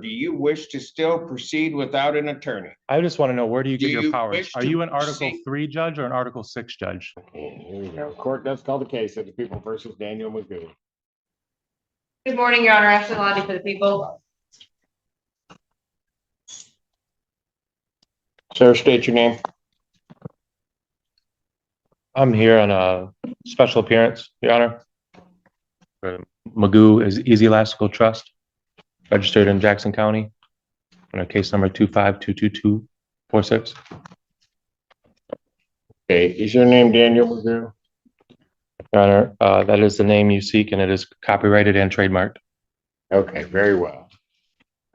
do you wish to still proceed without an attorney? I just want to know, where do you get Do your you powers? wish Are to you an Article proceed? 3 judge or an Article 6 judge? Okay, here we go. Court does call the case of the people versus Daniel Magoo. Good morning, Your Honor. Ashley Lottie for the people. Sir, state your name. I'm here on a special appearance, Your Honor. Magoo is Easy Elastical Trust, registered in Jackson County, on case number 2522246. Okay, is your name Daniel Magoo? Your Honor, that is the name you seek, and it is copyrighted and trademarked. Okay, very well.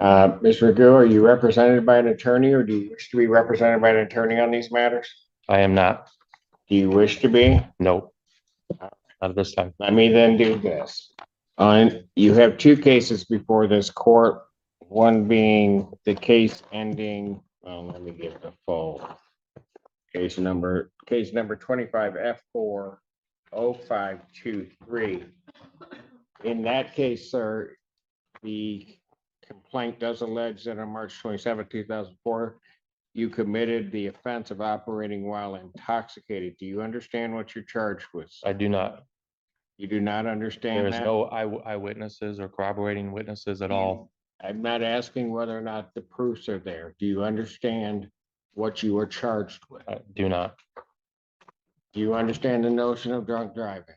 Ms. Magoo, are you represented by an attorney, or do you wish to be represented by an attorney on these matters? I am not. Do you wish to be? No. Not at this time. Let me then do this. You have two cases before this court, one being the case ending, let me give the full case number 25 F40523. In that case, sir, the complaint does allege that on March 27, 2004, you committed the offense of operating while intoxicated. Do you understand what you're charged with? I do not. You do not understand There is that? no eyewitnesses or corroborating witnesses at all. I'm not asking whether or not the proofs are there. Do you understand what you were charged with? I do not. Do you understand the notion of drunk driving?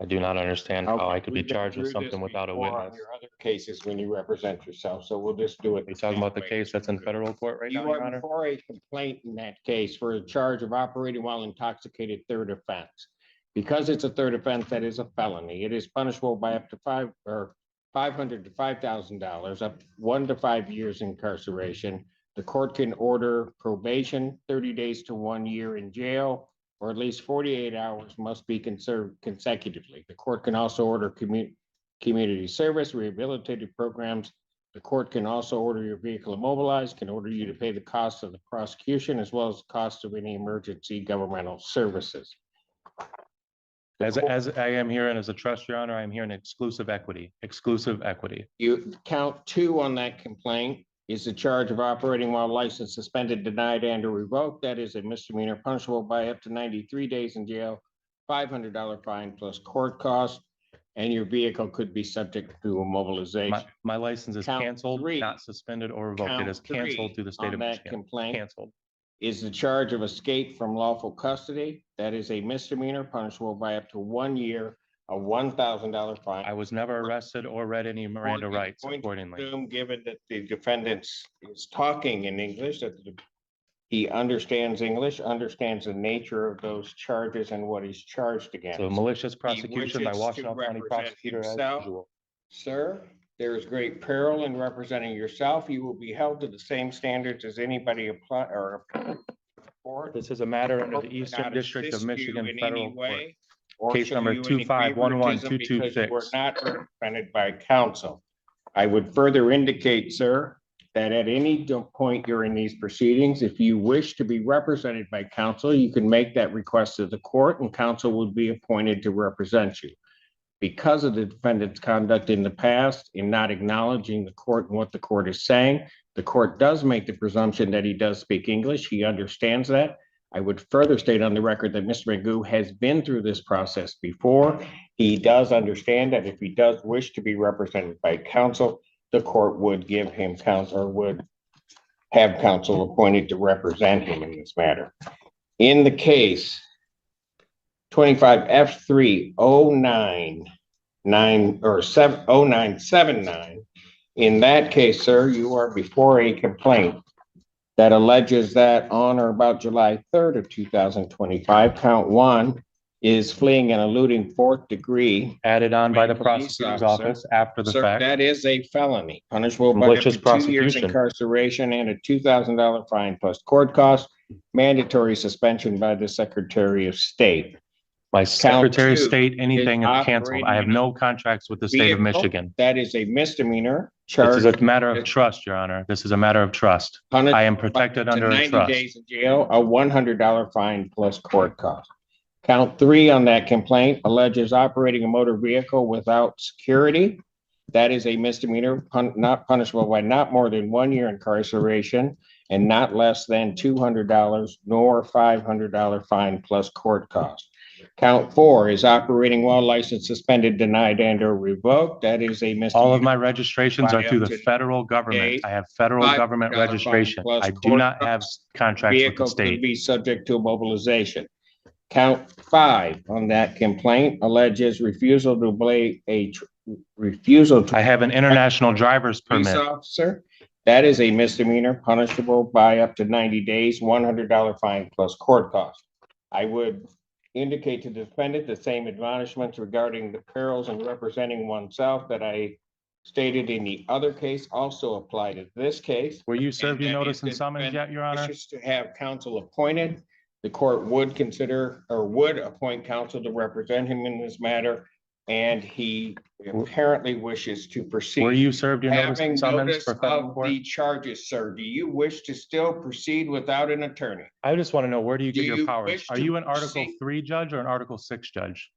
I do not understand how I Okay, could be we've been charged with through this something without a before on witness. your other cases when you represent yourself, so we'll just do it. Are you talking about the case that's in federal court right now, You Your are Honor? before a complaint in that case for a charge of operating while intoxicated, third offense. Because it's a third offense, that is a felony. It is punishable by up to $500 to $5,000, up 1 to 5 years incarceration. The court can order probation, 30 days to 1 year in jail, or at least 48 hours must be conserved consecutively. The court can also order community service, rehabilitative programs. The court can also order your vehicle immobilized, can order you to pay the cost of the prosecution, as well as the cost of any emergency governmental services. As I am here and as a trust, Your Honor, I am here in exclusive equity, You count 2 on that complaint is the charge of operating while license suspended, denied, and or revoked. That is a misdemeanor punishable by up to 93 days in jail, $500 fine plus court costs, and your vehicle could be subject to immobilization. My license is Count canceled, 3. not suspended or revoked. It Count is canceled 3 through the state on of that Michigan. complaint Canceled. is the charge of escape from lawful custody. That is a misdemeanor punishable by up to 1 year, a $1,000 fine. I was never arrested or read any Miranda rights accordingly. Given that the defendant is talking in English, that he understands English, understands the nature of those charges and what he's charged against. So malicious prosecution by wishes Washtenaw to County represent prosecutor as himself. usual. Sir, there is great peril in representing yourself. You will be held to the same standards as anybody apply or for. This is a matter under the Eastern District of Michigan Federal Court. Or Case show number you any 2511226. favoritism because you were not represented by counsel. I would further indicate, sir, that at any point during these proceedings, if you wish to be represented by counsel, you can make that request to the court and counsel would be appointed to represent you. Because of the defendant's conduct in the past in not acknowledging the court and what the court is saying, the court does make the presumption that he does speak English. He understands that. I would further state on the record that Mr. Magoo has been through this process before. He does understand that if he does wish to be represented by counsel, the court would give him counsel or would have counsel appointed to represent him in this matter. In the case 25 F30979, in that case, sir, you are before a complaint that alleges that on or about July 3rd of 2025, count 1 is fleeing and eluding 4th degree. Added on by the Police prosecutor's officer. office after the Sir, fact. that is a felony, punishable by up Malicious to 2 years prosecution. incarceration and a $2,000 fine plus court costs, mandatory suspension by the Secretary of State. My Secretary of 2 State, anything is is canceled. I have no contracts with the state of Vehicle, Michigan. that is a misdemeanor This charge. is a matter of trust, Your Honor. This is a matter of trust. I am protected to under a 90 trust. days in jail, a $100 fine plus court cost. Count 3 on that complaint alleges operating a motor vehicle without security. That is a misdemeanor, not punishable by not more than 1 year incarceration and not less than $200 nor $500 fine plus court costs. Count 4 is operating while license suspended, denied, and or revoked. That is a misdemeanor. All of my registrations are through the federal government. I have federal government $500 registration. plus I do court not have costs. contracts with the Vehicle could state. be subject to mobilization. Count 5 on that complaint alleges refusal to obey refusal to I have an international driver's police permit. officer. That is a misdemeanor punishable by up to 90 days, $100 fine plus court costs. I would indicate to the defendant the same admonishments regarding the perils in representing oneself that I stated in the other case also apply to this case. Were you served your And that notice if and the summons yet, Your Honor? wishes to have counsel appointed, the court would consider or would appoint counsel to represent him in this matter. And he apparently wishes to proceed. Were you served your notice Having and summons notice for federal of court? the charges, sir, do you wish to still proceed without an attorney? I just want to know, where do you get Do your you powers? wish Are to you an Article proceed? 3 judge or an Article 6 judge?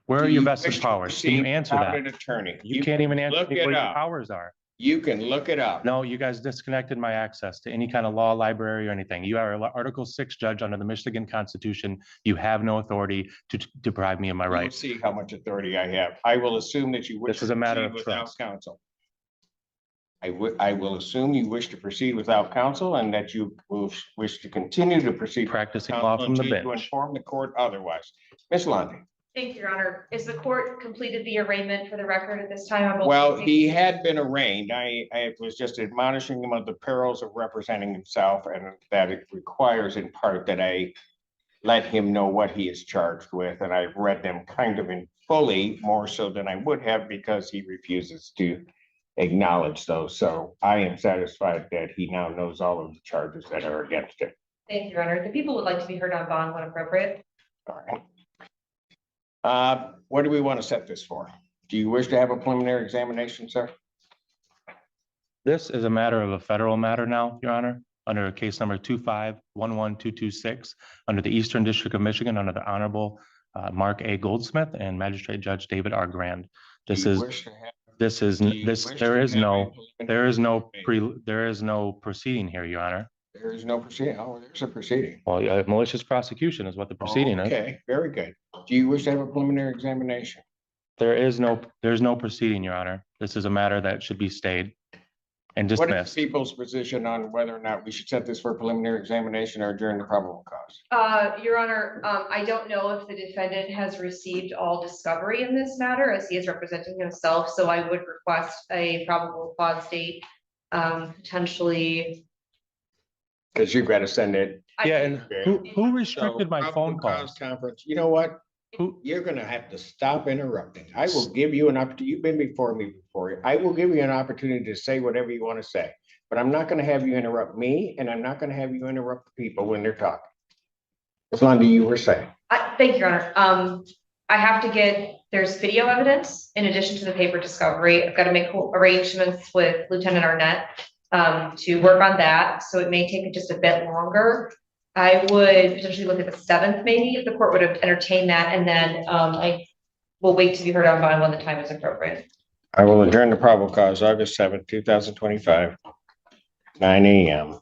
Where are Do your you vested wish to powers? Can you proceed answer without that? an attorney? You can't even answer look me it what your up. powers are. You can look it up. No, you guys disconnected my access to any kind of law library or anything. You are an Article 6 judge under the Michigan Constitution. You have no authority to deprive me of my We'll rights. see how much authority I have. I will assume that you wish. This is to a matter proceed of without trust. counsel. I will assume you wish to proceed without counsel and that you will wish to continue to proceed. Practicing without law counsel from the until you bench. Inform the court otherwise. Ms. Lundy. Thank you, Your Honor. Is the court completed the arraignment for the record at this time? on both Well, cases? he had been arraigned. I was just admonishing him of the perils of representing himself and that it requires in part that I let him know what he is charged with. And I've read them kind of in fully, more so than I would have because he refuses to acknowledge those. So I am satisfied that he now knows all of the charges that are against him. Thank you, Your Honor. The people would like to be heard on bond when appropriate. All right. What do we want to set this for? Do you wish to have a preliminary examination, sir? This is a matter of a federal matter now, Your Honor, under case number 2511226, under the Eastern District of Michigan, under the Honorable Mark A. Goldsmith and Magistrate Judge David R. Grand. This Do you is, wish to have- this is, do you this, wish there to is have a no, there is no preliminary- there is no proceeding here, Your Honor. There is no proceeding. Oh, there's a proceeding. Well, malicious prosecution is what the proceeding is. Okay, very good. Do you wish to have a preliminary examination? There's no proceeding, Your Honor. This is a matter that should be stayed and What is dismissed. the people's position on whether or not we should set this for a preliminary examination or adjourn the probable cause? Your Honor, I don't know if the defendant has received all discovery in this matter as he is representing himself, so I would request a probable cause date, potentially. Because you've got to send it. Yeah, and who So, restricted my phone probable cause calls? Conference, you know what? Who, You're gonna have to stop interrupting. I will give you an opportunity. You've been before me before. I will give you an opportunity to say whatever you want to say. But I'm not gonna have you interrupt me and I'm not gonna have you interrupt the people when they're talking. As long as you were saying. Thank you, Your Honor. I have to there's video evidence in addition to the paper discovery. I've got to make arrangements with Lieutenant Arnett to work on that. So it may take just a bit longer. I would potentially look at the 7th, maybe, if the court would have entertained that. And then I will wait to be heard on bond when the time is appropriate. I will adjourn the probable cause August 7th, 2025, 9 a.m.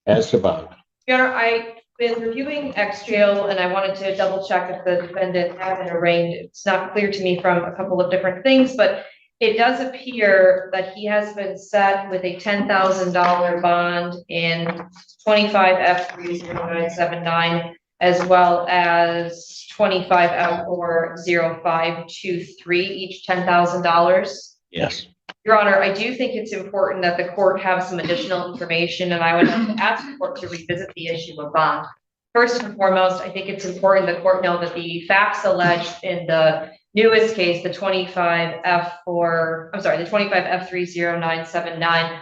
As to bond. Your Honor, I've been reviewing ex-jail and I wanted to double check if the defendant had been arraigned. It's not clear to me from a couple of different things, but it does appear that he has been set with a $10,000 bond in 25F30979, as well as 25F40523, each $10,000. Yes. Your Honor, I do think it's important that the court have some additional information, and I would like to ask the court to revisit the issue of bond. First and foremost, I think it's important the court know that the facts alleged in the newest case, the 25F30979,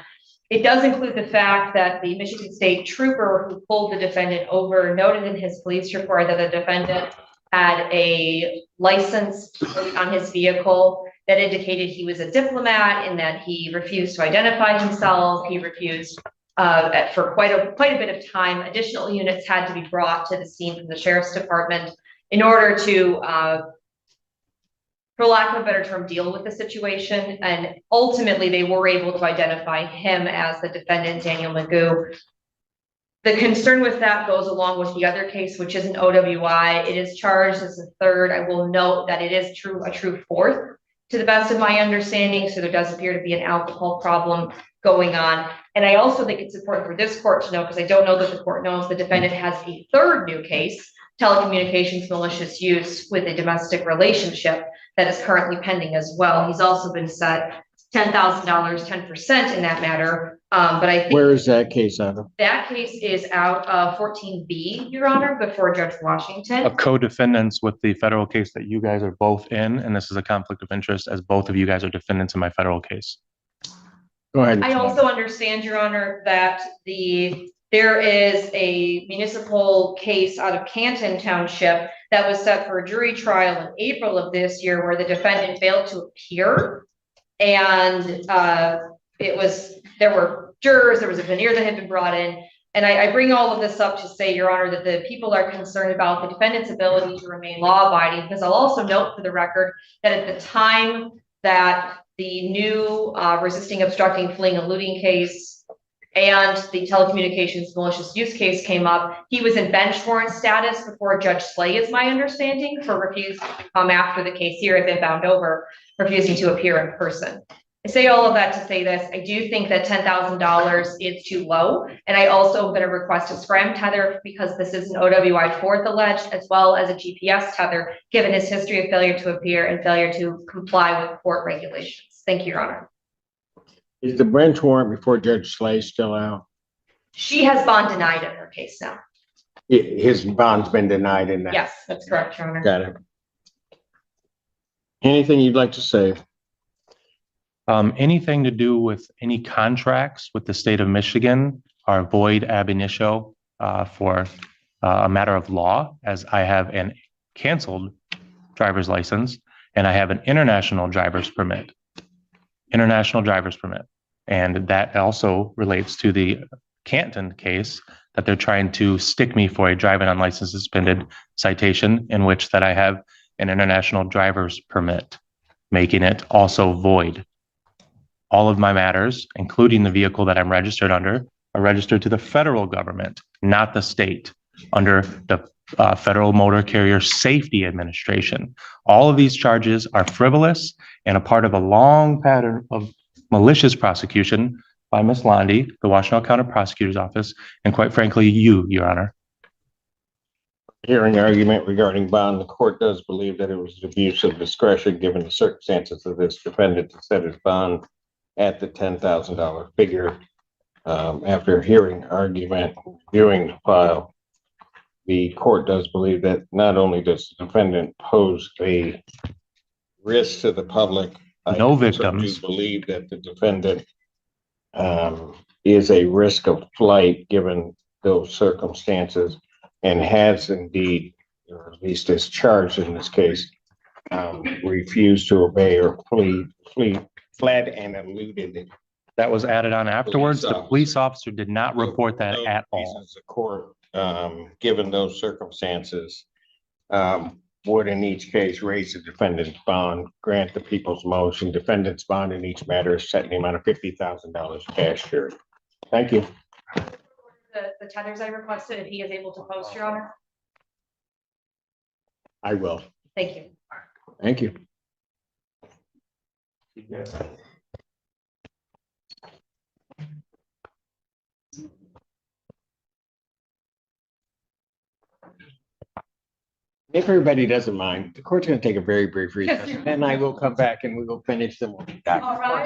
it does include the fact that the Michigan State trooper who pulled the defendant over noted in his police report that the defendant had a license on his vehicle that indicated he was a diplomat and that he refused to identify himself. He refused for quite a bit of time. Additional units had to be brought to the scene from the sheriff's department in order to for lack of a better term, deal with the situation. And ultimately, they were able to identify him as the defendant, Daniel Magoo. The concern with that goes along with the other case, which is an OWI. It is charged as a third. I will note that it is a true fourth, to the best of my understanding. So there does appear to be an alcohol problem going on. And I also think it's important for this court to know, because I don't know that the court knows, the defendant has a third new case, telecommunications malicious use with a domestic relationship, that is currently pending as well. He's also been set $10,000, 10% in that matter. But I think Where is that case out of? that case is out of 14B, Your Honor, before Judge Washington. Of co-defendants with the federal case that you guys are both in, and this is a conflict of interest as both of you guys are defendants in my federal case. Go ahead. I also understand, Your Honor, that there is a municipal case out of Canton Township that was set for a jury trial in April of this year, where the defendant failed to appear. And there were jurors, there was a veneer that had been brought in. And I bring all of this up to say, Your Honor, that the people are concerned about the defendant's ability to remain law-abiding, because I'll also note for the record that at the time that the new resisting, obstructing, fleeing, eluding case and the telecommunications malicious use case came up, he was in bench warrant status before Judge Slay, is my understanding, for refusing to come after the case here had been bound over, refusing to appear in person. I say all of that to say this: I do think that $10,000 is too low. And I also am going to request a scram tether, because this is an OWI fourth alleged, as well as a GPS tether, given his history of failure to appear and failure to comply with court regulations. Thank you, Your Honor. Is the bench warrant before Judge Slay still out? She has bond denied in her case now. His bond's been denied in that? Yes, that's correct, Your Honor. Got it. Anything you'd like to say? Anything to do with any contracts with the state of Michigan are void ab initio for a matter of law, as I have an canceled driver's license and I have an international driver's permit. And that also relates to the Canton case that they're trying to stick me for a driving unlicensed suspended citation, in which that I have an international driver's permit, making it also void. All of my matters, including the vehicle that I'm registered under, are registered to the federal government, not the state, under the Federal Motor Carrier Safety Administration. All of these charges are frivolous and a part of a long pattern of malicious prosecution by Ms. Londy, the Washtenaw County Prosecutor's Office, and quite frankly, you, Your Honor. Hearing argument regarding bond, the court does believe that it was an abuse of discretion, given the circumstances of this defendant, to set his bond at the $10,000 figure. After hearing argument, viewing the file, the court does believe that not only does the defendant pose a risk to the public, No I victims. do believe that the defendant is a risk of flight given those circumstances, and has indeed, or at least is charged in this case, refused to obey or fled and eluded. That was added on afterwards. The police officer did not report that at all. The court, given those circumstances, would in each case raise the defendant's bond, grant the people's motion. Defendant's bond in each matter is set in the amount of $50,000 cash here. Thank you. The tethers I requested, if he is able to post, Your Honor. I will. Thank you. Thank you. If everybody doesn't mind, the court's going to take a very brief recess, and I will come back and we will finish the. All right.